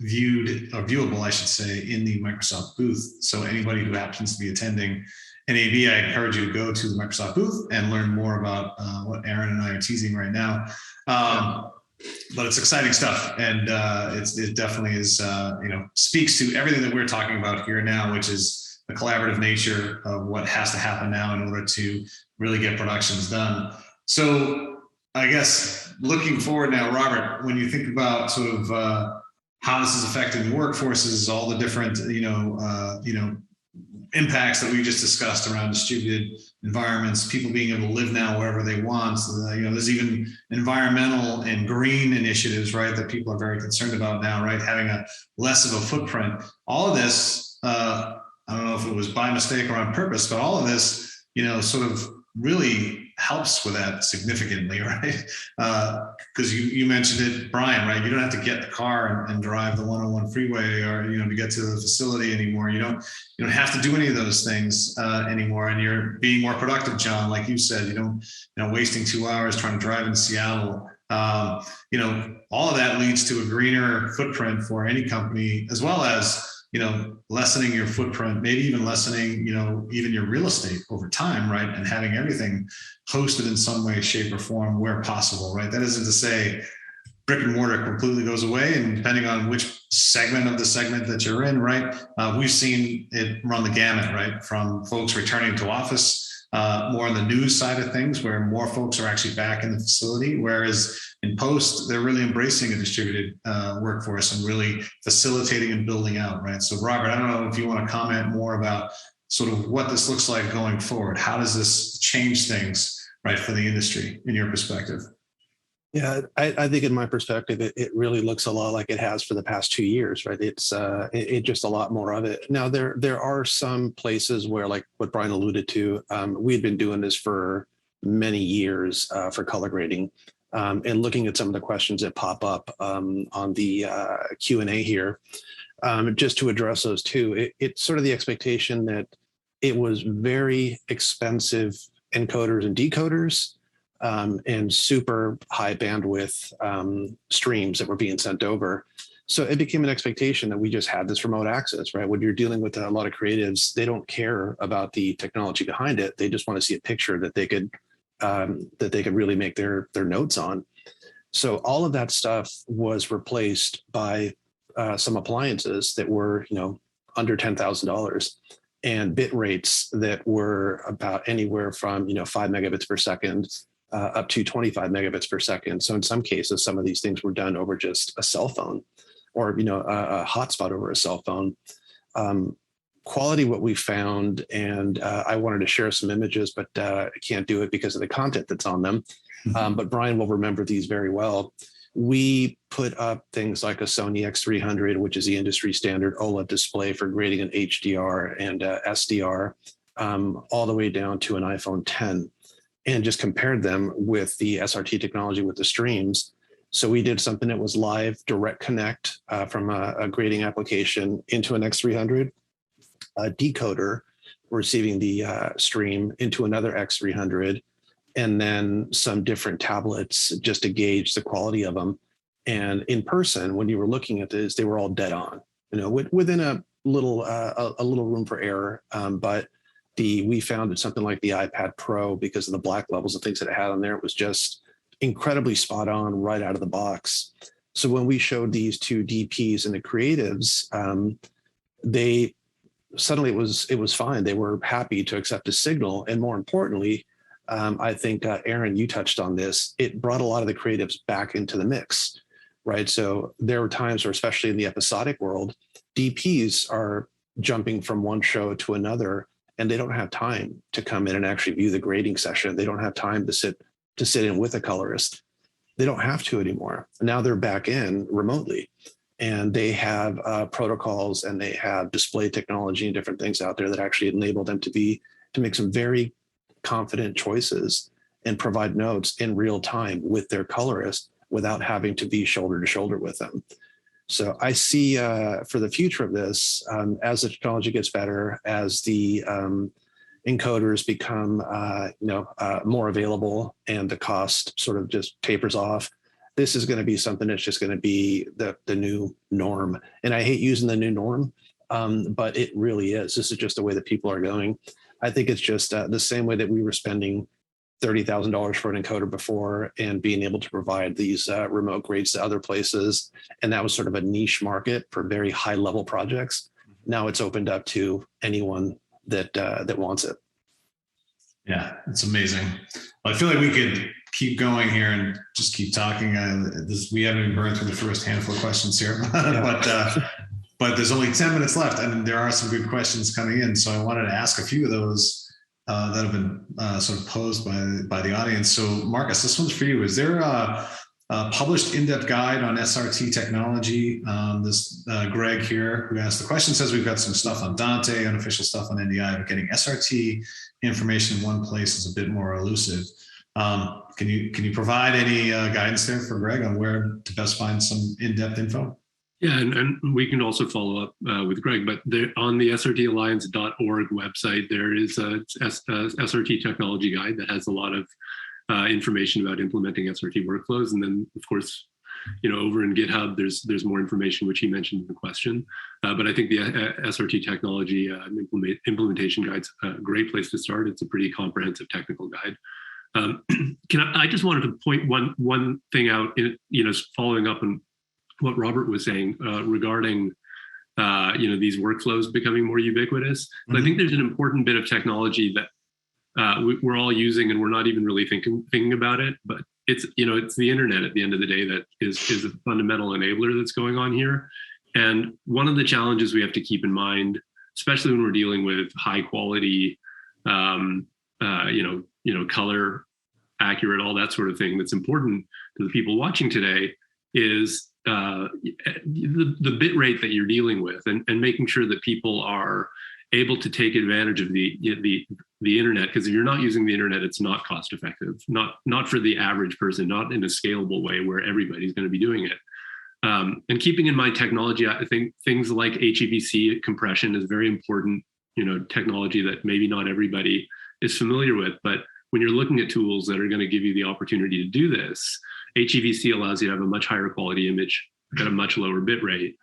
viewable, I should say, in the Microsoft booth. So anybody who happens to be attending NAB, I encourage you to go to the Microsoft booth and learn more about what Aaron and I are teasing right now. But it's exciting stuff, and it definitely is, speaks to everything that we're talking about here now, which is the collaborative nature of what has to happen now in order to really get productions done. So I guess looking forward now, Robert, when you think about sort of how this is affecting the workforces, all the different, impacts that we just discussed around distributed environments, people being able to live now wherever they want. There's even environmental and green initiatives, right, that people are very concerned about now, right, having a less of a footprint. All of this, I don't know if it was by mistake or on purpose, but all of this, sort of really helps with that significantly, right? Because you mentioned it, Brian, right? You don't have to get the car and drive the 101 freeway or to get to the facility anymore. You don't have to do any of those things anymore, and you're being more productive, John. Like you said, wasting 2 hours trying to drive in Seattle. All of that leads to a greener footprint for any company, as well as lessening your footprint, maybe even lessening, even your real estate over time, right? And having everything hosted in some way, shape, or form where possible, right? That isn't to say brick and mortar completely goes away, and depending on which segment of the segment that you're in, right? We've seen it run the gamut, right? From folks returning to office, more on the news side of things, where more folks are actually back in the facility, whereas in post, they're really embracing a distributed workforce and really facilitating and building out, right? So Robert, I don't know if you want to comment more about sort of what this looks like going forward. How does this change things, right, for the industry in your perspective? Yeah, I think in my perspective, it really looks a lot like it has for the past 2 years, right? It's just a lot more of it. Now, there are some places where, like what Brian alluded to, we've been doing this for many years for color grading, and looking at some of the questions that pop up on the Q&A here, just to address those too. It's sort of the expectation that it was very expensive encoders and decoders, and super high bandwidth streams that were being sent over. So it became an expectation that we just had this remote access, right? When you're dealing with a lot of creatives, they don't care about the technology behind it. They just want to see a picture that they could really make their notes on. So all of that stuff was replaced by some appliances that were, under $10,000. And bit rates that were about anywhere from 5 megabits per second up to 25 megabits per second. So in some cases, some of these things were done over just a cell phone, or a hotspot over a cell phone. Quality, what we found, and I wanted to share some images, but I can't do it because of the content that's on them. But Brian will remember these very well. We put up things like a Sony X300, which is the industry standard OLED display for grading an HDR and SDR, all the way down to an iPhone 10, and just compared them with the SRT technology with the streams. So we did something that was live direct connect from a grading application into an X300, a decoder receiving the stream into another X300, and then some different tablets just to gauge the quality of them. And in person, when you were looking at this, they were all dead on, within a little room for error. But we found that something like the iPad Pro, because of the black levels and things that it had on there, it was just incredibly spot on right out of the box. So when we showed these two DPs and the creatives, they suddenly it was fine. They were happy to accept the signal, and more importantly, I think, Aaron, you touched on this. It brought a lot of the creatives back into the mix, right? So there were times where, especially in the episodic world, DPs are jumping from one show to another, and they don't have time to come in and actually view the grading session. They don't have time to sit in with a colorist. They don't have to anymore. Now they're back in remotely, and they have protocols, and they have display technology and different things out there that actually enable them to make some very confident choices and provide notes in real time with their colorist without having to be shoulder to shoulder with them. So I see for the future of this, as the technology gets better, as the encoders become more available and the cost sort of just tapers off, this is going to be something that's just going to be the new norm. And I hate using the new norm, but it really is. This is just the way that people are going. I think it's just the same way that we were spending $30,000 for an encoder before and being able to provide these remote grades to other places. And that was sort of a niche market for very high level projects. Now it's opened up to anyone that wants it. Yeah, it's amazing. Well, I feel like we could keep going here and just keep talking. We haven't even burned through the first handful of questions here, but there's only 10 minutes left, and there are some good questions coming in. So I wanted to ask a few of those that have been sort of posed by the audience. So Marcus, this one's for you. Is there a published in-depth guide on SRT technology? Greg here, who asked the question, says we've got some stuff on Dante, unofficial stuff on NDI, but getting SRT information in one place is a bit more elusive. Can you provide any guidance there for Greg on where to best find some in-depth info? Yeah, and we can also follow up with Greg, but on the SRTalliance.org website, there is a SRT technology guide that has a lot of information about implementing SRT workflows. And then, of course, over in GitHub, there's more information, which he mentioned in the question. But I think the SRT Technology implementation guide's a great place to start. It's a pretty comprehensive technical guide. I just wanted to point one thing out, following up on what Robert was saying regarding these workflows becoming more ubiquitous. Mm-hmm. I think there's an important bit of technology that we're all using and we're not even really thinking about it, but it's the internet at the end of the day that is a fundamental enabler that's going on here. And one of the challenges we have to keep in mind, especially when we're dealing with high quality, color accurate, all that sort of thing that's important to the people watching today, is the bit rate that you're dealing with, and making sure that people are able to take advantage of the internet. Because if you're not using the internet, it's not cost effective, not for the average person, not in a scalable way where everybody's going to be doing it. And keeping in mind technology, I think things like HEVC compression is very important, technology that maybe not everybody is familiar with. But when you're looking at tools that are going to give you the opportunity to do this, HEVC allows you to have a much higher quality image at a much lower bit rate,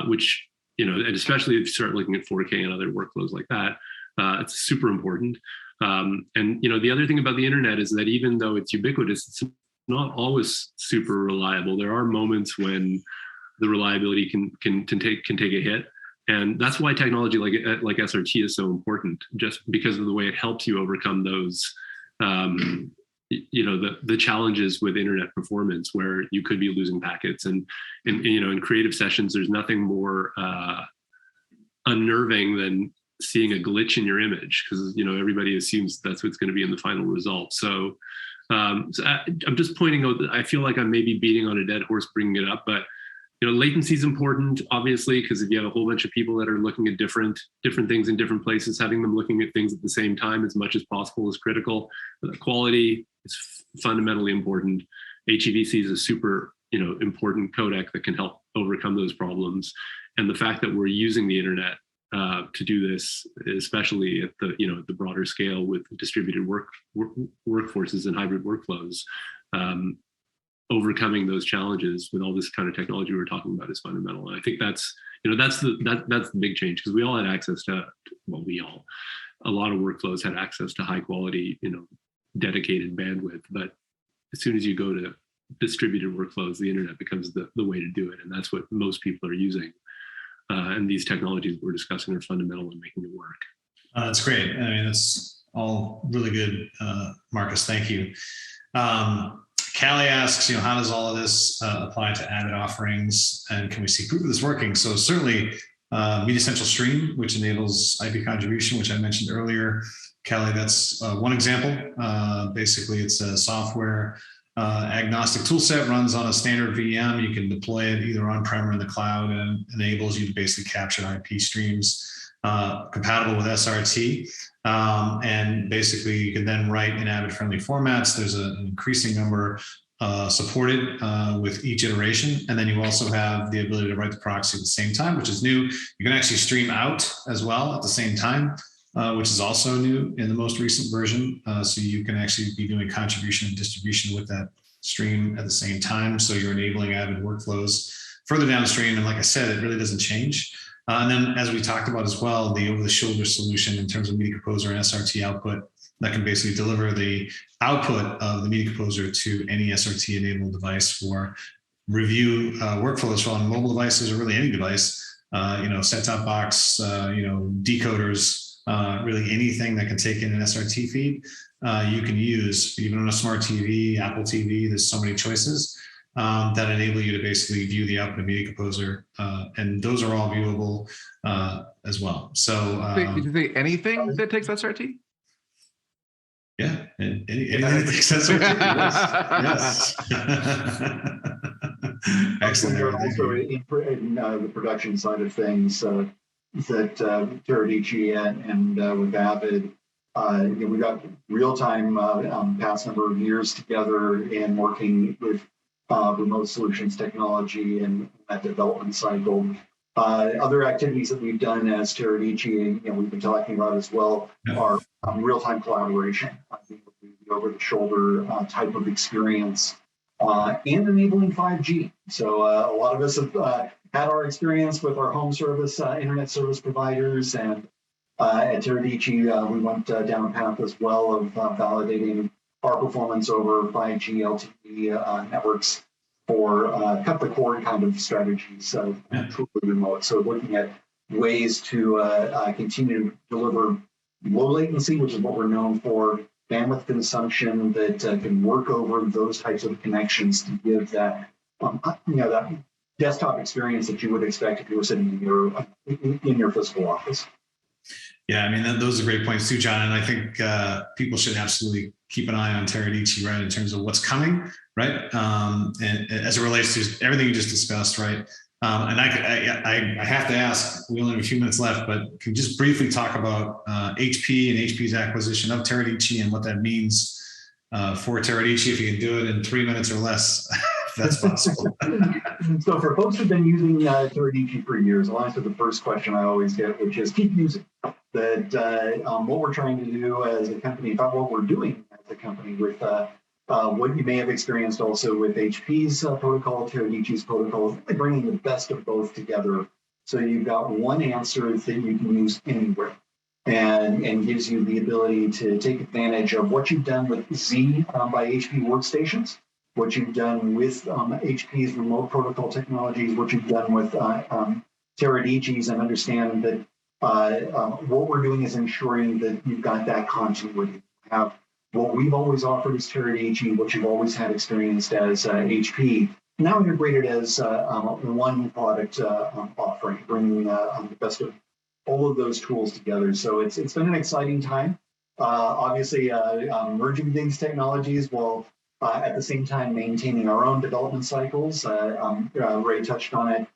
which, and especially if you start looking at 4K and other workflows like that, it's super important. And, the other thing about the internet is that even though it's ubiquitous, it's not always super reliable. There are moments when the reliability can take a hit. And that's why technology like SRT is so important, just because of the way it helps you overcome those, the challenges with internet performance, where you could be losing packets. And in creative sessions, there's nothing more unnerving than seeing a glitch in your image, because everybody assumes that's what's going to be in the final result. So I'm just pointing out that I feel like I'm maybe beating on a dead horse bringing it up, but latency is important, obviously, because if you have a whole bunch of people that are looking at different things in different places, having them looking at things at the same time as much as possible is critical. But quality is fundamentally important. HEVC is a super, important codec that can help overcome those problems. And the fact that we're using the internet to do this, especially at the broader scale with distributed workforces and hybrid workflows, overcoming those challenges with all this kind of technology we're talking about is fundamental. And I think that's the big change, because we all had access to, a lot of workflows had access to high quality, dedicated bandwidth. But as soon as you go to distributed workflows, the internet becomes the way to do it. And that's what most people are using. And these technologies we're discussing are fundamental in making it work. That's great. I mean, that's all really good, Marcus. Thank you. Callie asks, how does all of this apply to Avid offerings, and can we see proof of this working? So certainly Media Central Stream, which enables IP contribution, which I mentioned earlier. Callie, that's one example. Basically, it's a software agnostic toolset, runs on a standard VM. You can deploy it either on-prem or in the cloud, and enables you to basically capture IP streams compatible with SRT. And basically you can then write in Avid friendly formats. There's an increasing number supported with each iteration. And then you also have the ability to write the proxy at the same time, which is new. You can actually stream out as well at the same time, which is also new in the most recent version. So you can actually be doing contribution and distribution with that stream at the same time. So you're enabling Avid workflows further downstream. And like I said, it really doesn't change. And then, as we talked about as well, the over-the-shoulder solution in terms of Media Composer and SRT output that can basically deliver the output of the Media Composer to any SRT-enabled device for review workflows on mobile devices or really any device. Set-top box, decoders, really anything that can take in an SRT feed, you can use, even on a smart TV, Apple TV. There's so many choices that enable you to basically view the output of Media Composer, and those are all viewable as well. So, did you say anything that takes SRT? Yeah, anything that takes SRT. Yes. Excellent. Also, in the production side of things, that Teradici and with Avid, we got real-time past number of years together and working with remote solutions technology and that development cycle. Other activities that we've done as Teradici, we've been talking about as well, are real-time collaboration. I think the over-the-shoulder type of experience and enabling 5G. So a lot of us have had our experience with our home service, internet service providers, and at Teradici, we went down a path as well of validating our performance over 5G LTE networks for cut the cord kind of strategies, so truly remote. So looking at ways to continue to deliver low latency, which is what we're known for, bandwidth consumption that can work over those types of connections to give that, that desktop experience that you would expect if you were sitting in your physical office. Yeah, I mean, those are great points too, John. And I think people should absolutely keep an eye on Teradici, right, in terms of what's coming, right? And as it relates to everything you just discussed, right? And I have to ask, we only have a few minutes left, but can you just briefly talk about HP and HP's acquisition of Teradici and what that means for Teradici, if you can do it in 3 minutes or less, if that's possible. So for folks who've been using Teradici for years, I'll answer the first question I always get, which is keep using. That what we're trying to do as a company, about what we're doing as a company with what you may have experienced also with HP's protocol, Teradici's protocol, really bringing the best of both together. So you've got one answer that you can use anywhere and gives you the ability to take advantage of what you've done with Z by HP workstations, what you've done with HP's remote protocol technologies, what you've done with Teradici's, and understand that what we're doing is ensuring that you've got that continuity. You have what we've always offered as Teradici, what you've always had experienced as HP, now integrated as one product offering, bringing the best of all of those tools together. So it's been an exciting time. Obviously, merging these technologies while at the same time maintaining our own development cycles. Ray touched on it.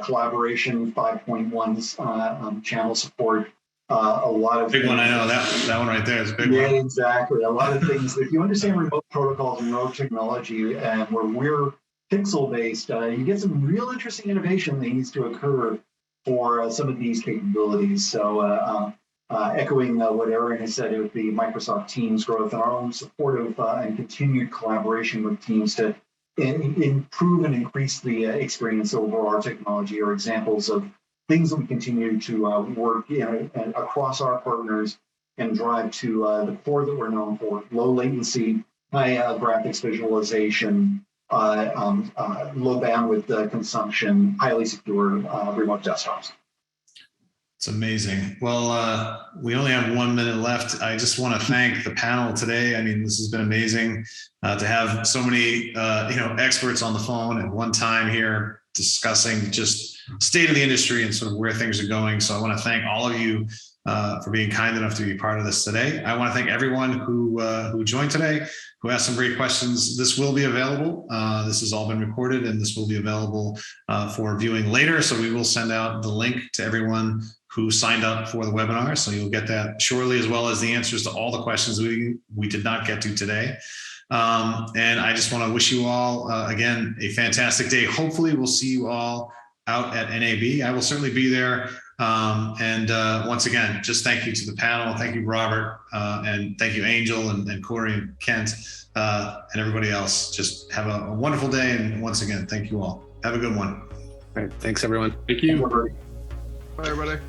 Collaboration 5.1's channel support, a lot of big one. I know that one right there is a big one. Yeah, exactly. A lot of things. If you understand remote protocols and remote technology, and where we're pixel based, you get some real interesting innovation that needs to occur for some of these capabilities. So echoing what Aaron has said with the Microsoft Teams growth and our own supportive and continued collaboration with Teams to improve and increase the experience over our technology are examples of things that we continue to work across our partners and drive to the core that we're known for: low latency, high graphics visualization, low bandwidth consumption, highly secure remote desktops. It's amazing. Well, we only have 1 minute left. I just want to thank the panel today. I mean, this has been amazing to have so many, experts on the phone at one time here discussing just state of the industry and sort of where things are going. So I want to thank all of you for being kind enough to be part of this today. I want to thank everyone who joined today, who asked some great questions. This will be available. This has all been recorded, and this will be available for viewing later. So we will send out the link to everyone who signed up for the webinar. So you'll get that shortly, as well as the answers to all the questions we did not get to today. And I just want to wish you all, again, a fantastic day. Hopefully we'll see you all out at NAB. I will certainly be there. And once again, just thank you to the panel. Thank you, Robert. And thank you, Angel and Corey and Kent and everybody else. Just have a wonderful day. And once again, thank you all. Have a good one. All right. Thanks, everyone. Thank you. Bye, everybody.